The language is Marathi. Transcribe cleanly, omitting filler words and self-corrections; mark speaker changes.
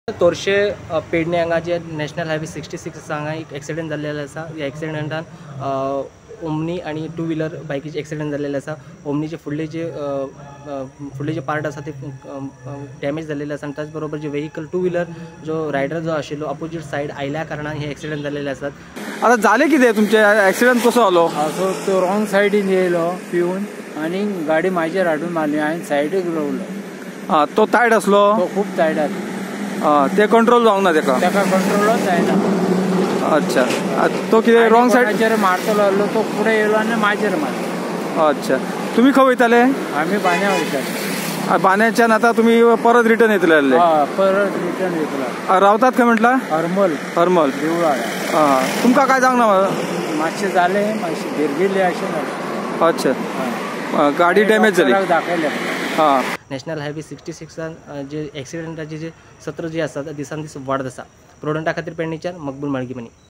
Speaker 1: तोरशे पेडणे हांगा जे नॅशनल हायवे 66 हांगा एक एक्सिडेंट जाल्लेलो आसा। ह्या एक्सिडेंटान ओमनी आणि टू व्हीलर बायकीचे एक्सिडेंट जाल्लेले आसा। ओमनीचे फुडले जे पार्ट आसा ते डॅमेज जाल्लेले आसा आणि त्याच बरोबर जे व्हेइकल टू व्हीलर जो रायडर जो आशिल्लो अपोजिट साइड आयल्या कारणान हे एक्सिडेंट जाल्लेले आसात।
Speaker 2: आता झाले कितें तुमचे एक्सिडेंट कसो जालो?
Speaker 3: असो तो रॉंग सायडीन येयलो पिवन आणि गाडी म्हाजेर हाडून मारली। हांवें सायडीक रोवलो।
Speaker 2: तो टायट आसलो?
Speaker 3: तो खूब टायट आसलो।
Speaker 2: ते कंट्रोल जावंक ना तेका
Speaker 3: कंट्रोलच जायना।
Speaker 2: अच्छा तो कितें रॉंग सायडीर
Speaker 3: मारतलो आसलो तो फुडें येयलो आनी म्हाजेर मारलो।
Speaker 2: अच्छा तुम्ही खंय वयताले?
Speaker 3: आमी बान्या वयताले।
Speaker 2: बान्याच्यान आता तुम्ही परत रिटर्न येतले?
Speaker 3: परत रिटर्न येतलो।
Speaker 2: रावतात खंय म्हटला? हरमल
Speaker 3: देवळा।
Speaker 2: तुमकां काय जावंक ना?
Speaker 3: मातशें जालें, मातशें भिरगिल्लें अशें जालें।
Speaker 2: अच्छा गाडी डॅमेज जाली?
Speaker 3: दाखयलें।
Speaker 1: नॅशनल हायवे 66 जे एक्सिडेंटाचे जे सत्र जे आसा दिसान दीस वाडत आसा। प्रोडंटा खातीर पेडणेच्यान मकबूल माळगीमनी।